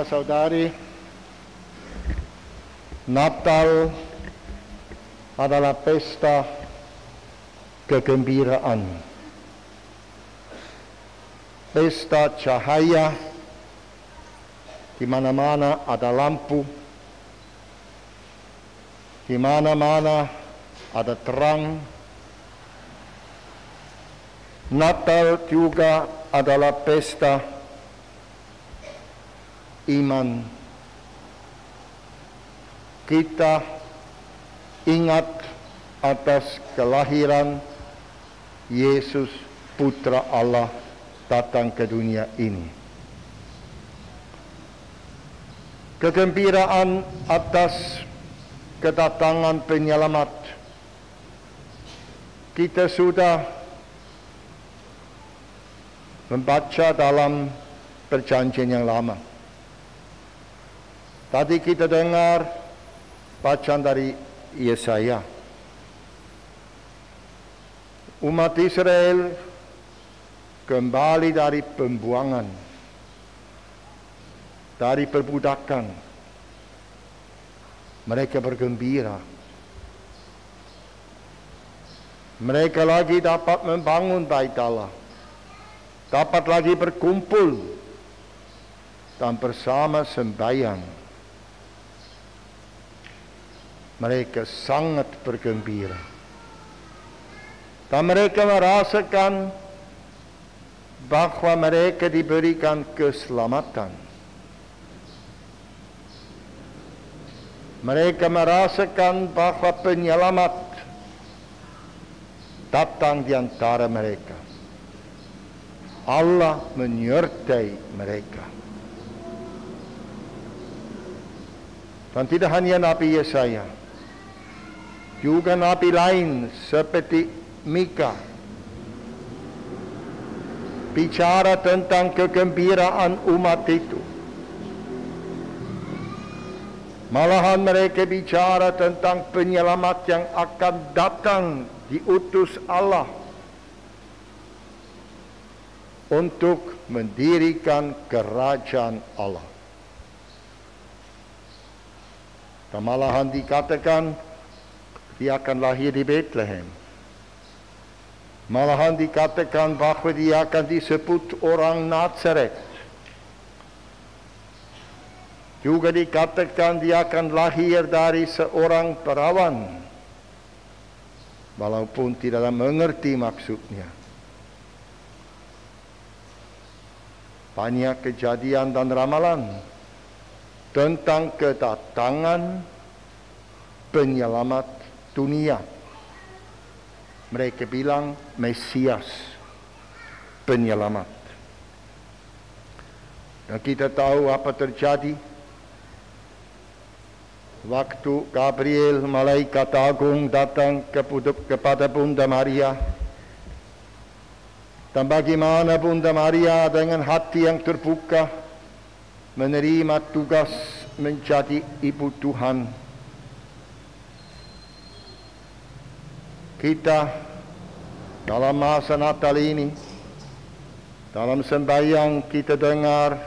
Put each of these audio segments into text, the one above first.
Saudari, Natal adalah pesta kegembiraan, pesta cahaya, di mana-mana ada lampu, di mana-mana ada terang. Natal juga adalah pesta iman. Kita ingat atas kelahiran Yesus Putra Allah datang ke dunia ini. Kegembiraan atas kedatangan penyelamat kita sudah membaca dalam perjanjian yang lama. Tadi kita dengar bacaan dari Yesaya. Umat Israel kembali dari pembuangan, dari perbudakan. Mereka bergembira. Mereka lagi dapat membangun bait Allah, dapat lagi berkumpul dan bersama sembahyang. Mereka sangat bergembira. Dan mereka merasakan bahwa mereka diberikan keselamatan. Mereka merasakan bahwa penyelamat datang di antara mereka. Allah menyertai mereka. Dan tidak hanya Nabi Yesaya, juga nabi lain seperti Mika bicara tentang kegembiraan umat itu. Malahan mereka bicara tentang penyelamat yang akan datang diutus Allah untuk mendirikan kerajaan Allah. Dan malahan dikatakan dia akan lahir di Bethlehem. Malahan dikatakan bahwa dia akan disebut orang Nazaret. Juga dikatakan dia akan lahir dari seorang perawan. Walaupun tidak mengerti maksudnya. Banyak kejadian dan ramalan tentang kedatangan penyelamat dunia. Mereka bilang Mesias, penyelamat. Dan kita tahu apa terjadi waktu Gabriel, malaikat agung, datang kepada Bunda Maria. Dan bagaimana Bunda Maria dengan hati yang terbuka menerima tugas menjadi ibu Tuhan. Kita dalam masa Natal ini, dalam sembahyang kita dengar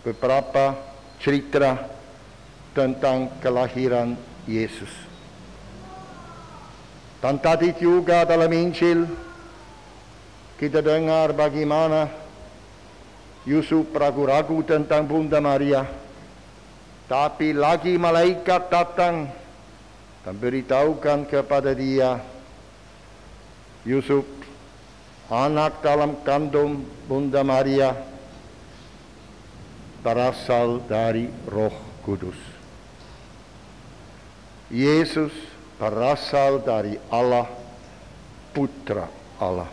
beberapa cerita tentang kelahiran Yesus. Dan tadi juga dalam Injil kita dengar bagaimana Yusuf ragu-ragu tentang Bunda Maria. Tapi lagi malaikat datang dan beritahukan kepada dia, Yusuf, anak dalam kandung Bunda Maria berasal dari Roh Kudus. Yesus berasal dari Allah, Putra Allah.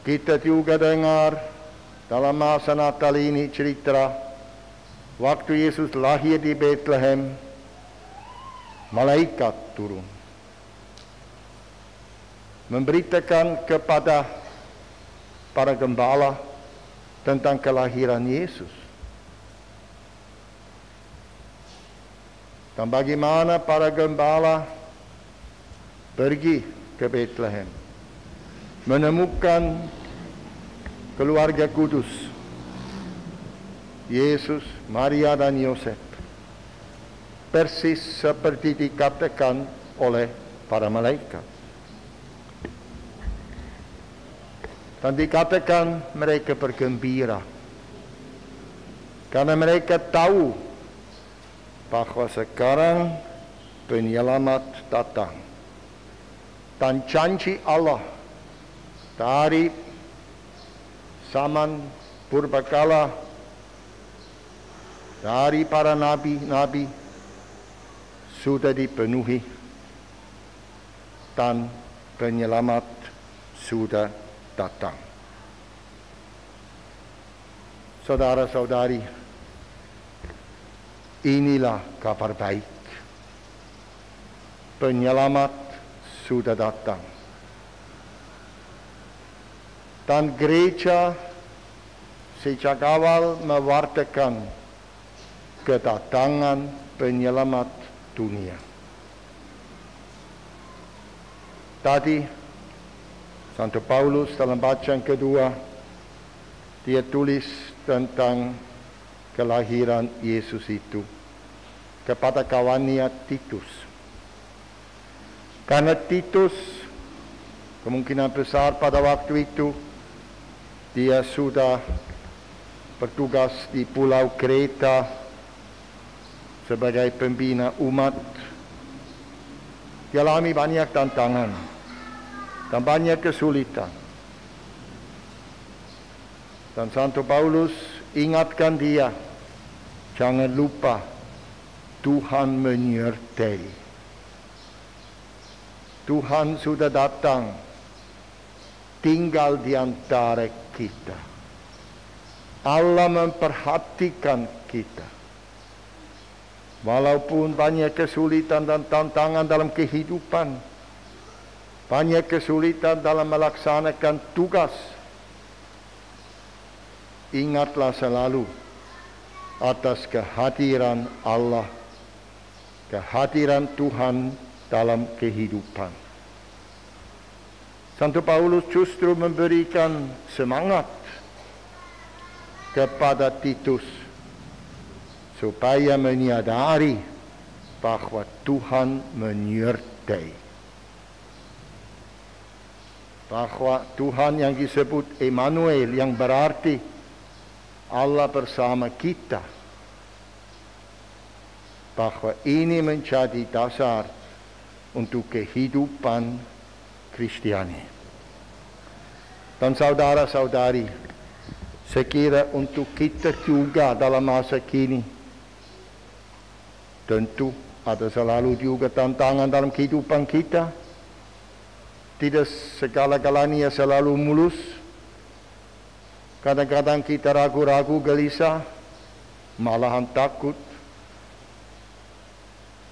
Kita juga dengar dalam masa Natal ini cerita waktu Yesus lahir di Bethlehem, malaikat turun memberitakan kepada para gembala tentang kelahiran Yesus. Dan bagaimana para gembala pergi ke Bethlehem, menemukan keluarga kudus Yesus, Maria dan Yosef. Persis seperti dikatakan oleh para malaikat. Dan dikatakan mereka bergembira. Karena mereka tahu bahwa sekarang penyelamat datang. Dan janji Allah dari zaman purbakala, dari para nabi-nabi sudah dipenuhi dan penyelamat sudah datang. Saudara-saudari, inilah kabar baik. Penyelamat sudah datang. Dan gereja sejak awal mewartakan kedatangan penyelamat dunia. Tadi Santo Paulus dalam bacaan kedua dia tulis tentang kelahiran Yesus itu kepada kawannya Titus. Karena Titus kemungkinan besar pada waktu itu dia sudah bertugas di Pulau Kreta sebagai pembina umat. Dia alami banyak tantangan dan banyak kesulitan. Dan Santo Paulus ingatkan dia, jangan lupa Tuhan menyertai. Tuhan sudah datang, tinggal di antara kita. Allah memperhatikan kita. Walaupun banyak kesulitan dan tantangan dalam kehidupan, banyak kesulitan dalam melaksanakan tugas, ingatlah selalu atas kehadiran Allah, kehadiran Tuhan dalam kehidupan. Santo Paulus justru memberikan semangat kepada Titus supaya menyadari bahwa Tuhan menyertai. Bahwa Tuhan yang disebut Emmanuel, yang berarti Allah bersama kita. Bahwa ini menjadi dasar untuk kehidupan Kristiani. Dan saudara-saudari, saya kira untuk kita juga dalam masa kini, tentu ada selalu juga tantangan dalam kehidupan kita. Tidak segala-galanya selalu mulus. Kadang-kadang kita ragu-ragu, gelisah, malahan takut.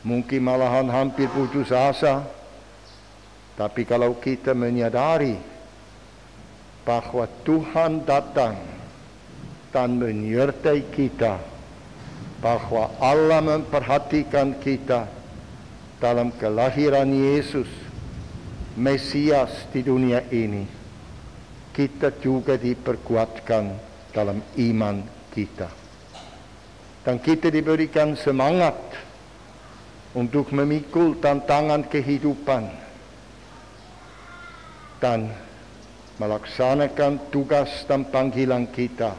Mungkin malahan hampir putus asa. Tapi kalau kita menyadari bahwa Tuhan datang dan menyertai kita, bahwa Allah memperhatikan kita dalam kelahiran Yesus, Mesias di dunia ini, kita juga diperkuatkan dalam iman kita. Dan kita diberikan semangat untuk memikul tantangan kehidupan dan melaksanakan tugas dan panggilan kita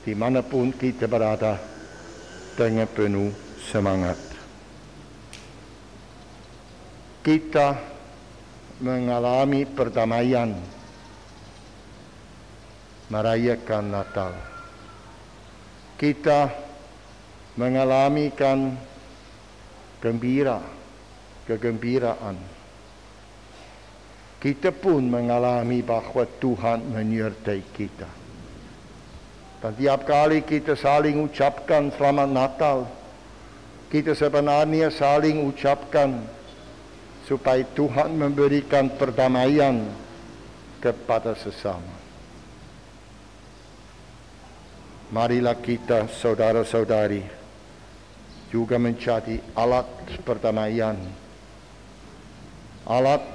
dimanapun kita berada dengan penuh semangat. Kita mengalami perdamaian, merayakan Natal. Kita mengalami kegembiraan. Kita pun mengalami bahwa Tuhan menyertai kita. Dan tiap kali kita saling ucapkan selamat Natal, kita sebenarnya saling ucapkan supaya Tuhan memberikan perdamaian kepada sesama. Marilah kita, saudara-saudari, juga menjadi alat perdamaian, alat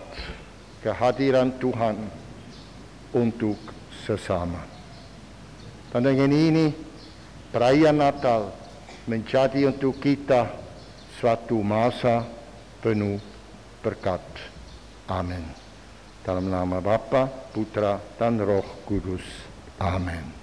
kehadiran Tuhan untuk sesama. Dan dengan ini perayaan Natal menjadi untuk kita suatu masa penuh berkat. Amin. Dalam nama Bapa, Putra, dan Roh Kudus. Amin.